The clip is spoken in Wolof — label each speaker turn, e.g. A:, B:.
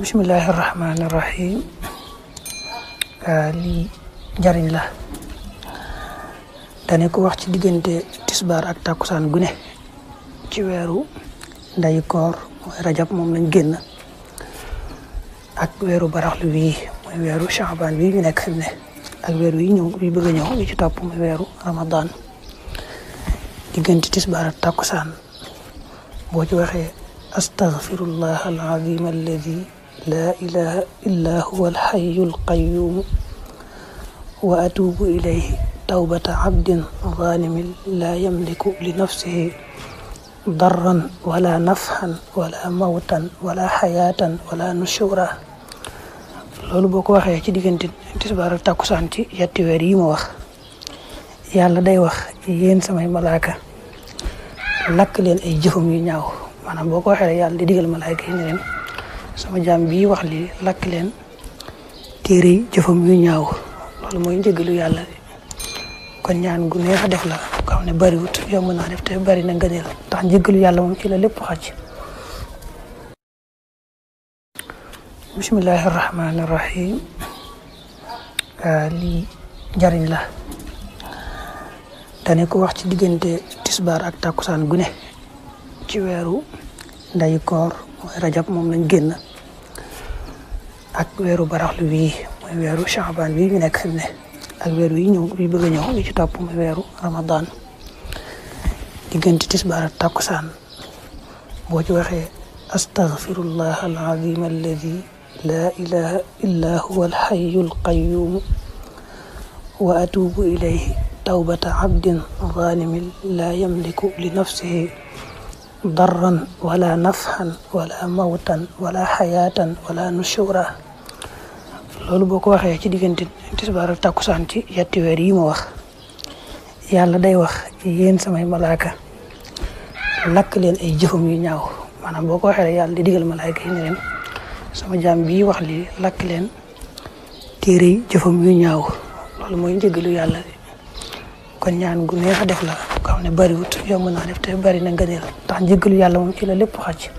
A: Bismillahirrahmanirrahim. Lii njariñ la dane ko wax ci diggante tisbaar ak takkusaan gune ci weeru ndayi koor mooy rajab moom lañ génn ak weeru baraxlu wii mooy weeru Sha'ban bii ñu nekk fi mu ne ak weeru yi ñëw yi bëgg a ñëw yi ci topp mooy weeru Ramadan. Diggante tisbaar ak takkusaan boo ci waxee astaghfirullah al-azim alladi la ilaha illa huwa al-hayyu al-qayyum wa atubu ilayhi tawbata abdin zalimin la yamliku li nafsihi darran wala nafhan wala mawtan wala hayatan wala nushura. loolu boo ko waxee ci diggante tisbaar ak takkusaan ci yetti weer yi ma wax, yàlla day wax yéen samay malaaka lakk leen ay jëfam yu ñaaw. maanaam boo ko waxee rek yàlla di digal malaaka yi ne leen sama jaam bii wax lii lakk leen téere yi jëfam yu ñaaw. loolu mooy njëgalu yàlla. kon ñaan gu neex a def la ko xam ne bariwut yomb naa def te bari na ngëneel tax njëgalu yàlla moom ci la lépp xaj. Bismillahirrahmanirrahim. Lii njariñ la dane ko wax ci diggante tisbaar ak takkusaan gune ci weeru ndayi koor mooy rajab moom lañ génn ak weeru baraxlu wii mooy weeru Sha'ban bii ñu nekk fi mu ne ak weeru yi ñëw yi bëgg a ñëw yi ci topp mooy weeru Ramadan. Diggante tisbaar ak takkusaan boo ci waxee astaghfirullah al-azim alladi la ilaha illa huwa al-hayyu al-qayyum wa atubu ilayhi tawbata abdin zalimin la yamliku li nafsihi darran wala nafhan wala mawtan wala hayatan wala nushura. loolu boo ko waxee ci diggante tisbaar ak takkusaan ci yetti weer yi ma wax, yàlla day wax yéen samay malaaka lakk leen ay jëfam yu ñaaw. maanaam boo ko waxee rek yàlla di digal malaaka yi ne leen sama jaam bii wax lii lakk leen téere yi jëfam yu ñaaw. loolu mooy njëgalu yàlla. kon ñaan gu neex a def la ko xam ne bariwut yomb naa def te bari na ngëneel tax njëgalu yàlla moom ci la lépp xaj.